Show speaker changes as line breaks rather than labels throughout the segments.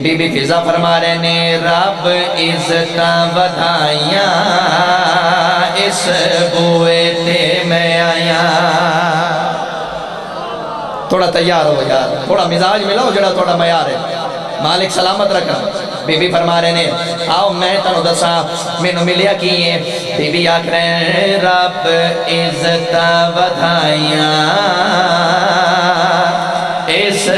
Be be فضا فرما رہے نے رب عزت ودھائیاں اس بوئے تے میں آیا. تھوڑا تیار ہو یار, تھوڑا مزاج ملاؤ جڑا تھوڑا معیار ہے. مالک سلامت رکھا. بی بی فرما رہے نے آؤ میں تنو دسا مینوں ملیا کی ہے. بی بی آکھ رہے ہیں رب عزت ودھائیاں اس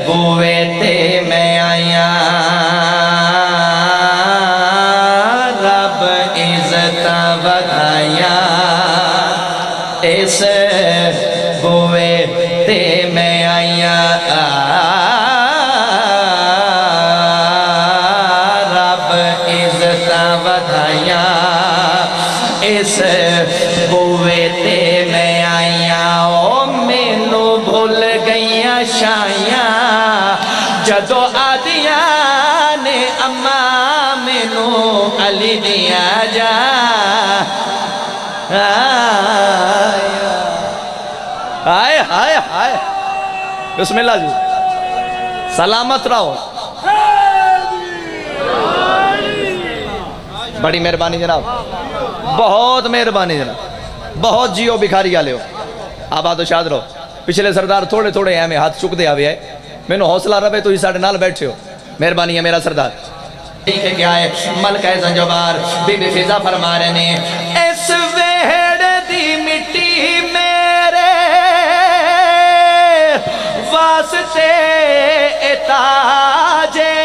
بوئے تے میں آیا. رب عزت ودھائیاں اس بوئے تے میں آیا. رب عزت ودھائیاں اس بوئے تے میں آیا. او مینو بھول گئیاں شایاں جدو آدیاں نے اماں مینو علی دیا جا. آئے آئے آئے بسم اللہ جی. سلامت رہو. بڑی مہربانی جناب, بہت مہربانی جناب, بہت جیو بکھاری آلے ہو. آباد و شاد رہو. پچھلے سردار تھوڑے تھوڑے ہیں میں ہاتھ چک دے آوے آئے. میں نے حوصلہ رہے تو ہی ساڑھے نال بیٹھے ہو. مہربانی ہے میرا سردار. ٹھیک ہے کیا ہے ملکہ زنجبار بی بی فضا فرما رہے نے اس ویڑ دی مٹی میرے واسطے اتاجے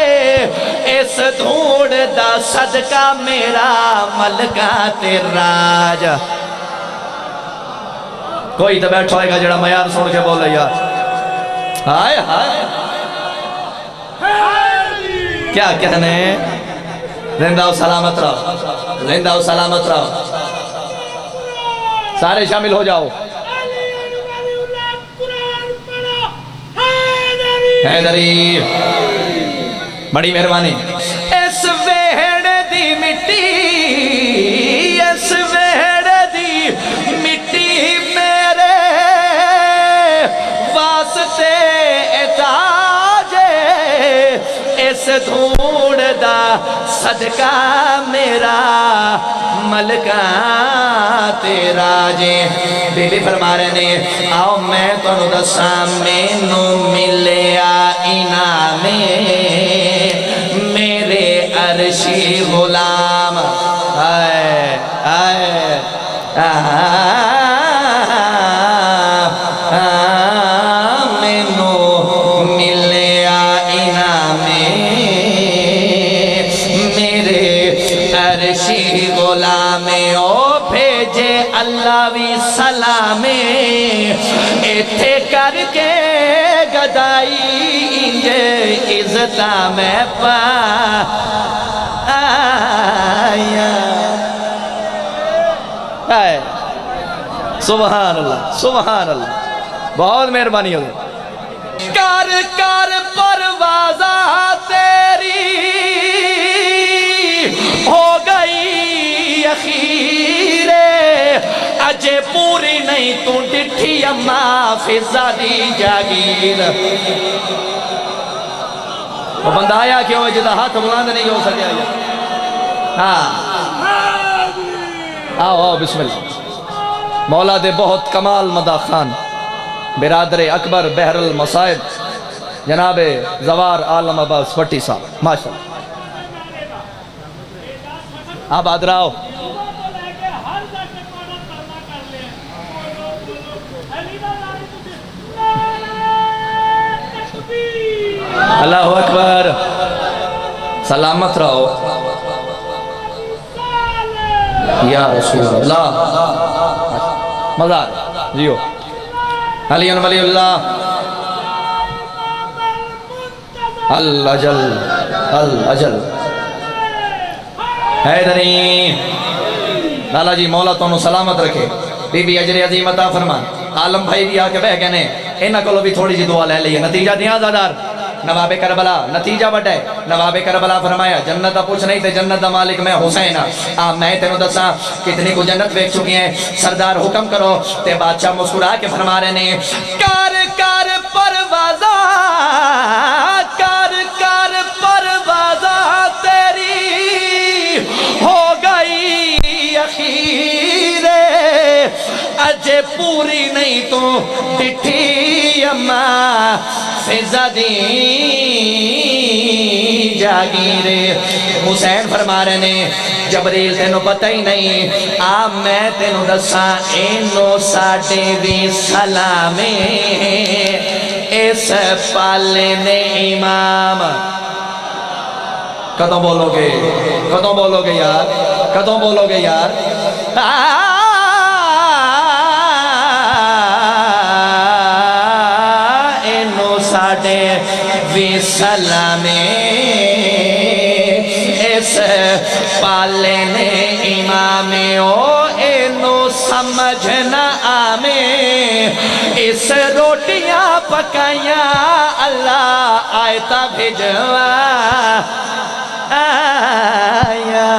اس دھوڑ دا صدقہ میرا ملکہ تیراج. کوئی تو بیٹھو آئے گا جڑا معیار سن کے بولے یار. ہائے ہائے کیا کہنے. زندہ و سلامت رہو, زندہ و سلامت رہو. سارے شامل ہو جاؤ. حیدری بڑی مہربانی. اس ویڑ دی مٹی اس ویڑ دی مٹی میرے واسطے اتاجے اس دھوڑ دا صدقہ میرا ملکہ تیرا جے. بی بی فرما رہے نے آؤ میں تنو دساں مینوں ملیا انعام میرے عرشی غلام. آئے آئے مینوں ملیا انعام میرے عرشی غلام. او بھیجے اللہ بھی سلام ایتھے کر کے گدائی انجے عزتہ میں پا آیا. سبحان اللہ سبحان اللہ, بہت مہربانی ہوگی. کر کر پروازہ تیری ہو گئی اخیرے اجے پوری نہیں تو ڈٹھی اماں فضا دی جاگیر. وہ بندہ آیا کیوں ہے جدہ ہاتھ بلاند نہیں ہو سکیا. ہاں آؤ آؤ بسم اللہ. مولا دے بہت کمال مدہ خان برادر اکبر بحر المصائب جناب زوار عالم عباس وٹی صاحب ماشاءاللہ. آپ آدراؤ. اللہ اکبر. سلامت رہو یا رسول اللہ. مزار جیو علی ولی اللہ الاجل الاجل. حیدری لالا جی مولا تو سلامت رکھے. بی بی اجر عظیم عطا فرما. عالم بھائی بھی آکے بہ گئے انہاں کو بھی تھوڑی جی دعا لے لئیے. نتیجہ دیا زادار نواب کربلا نتیجہ بٹے. نواب کربلا فرمایا جنت پوچھ نہیں تے جنت دا مالک میں حسین. میں تینوں دساں کتنی کو جنت ویکھ چکی ہیں. سردار حکم کرو تے بادشاہ مسکرا کے فرما رہے نے کار کار پروازہ کار کار فضا دی جاگیرے حسین فرما رہے نے جبریل تینوں پتہ ہی نہیں آ میں تینوں دساں اینو ساڑے بھی سلامے اس پالے نے امام کدوں بولو گے یار کدوں بولو گے یار اینو ساڑے بھی سلامے اس پالے نے امام او اینو سمجھنا آمیں اس روٹیاں پکائیاں اللہ آیتا بھیجوا آیا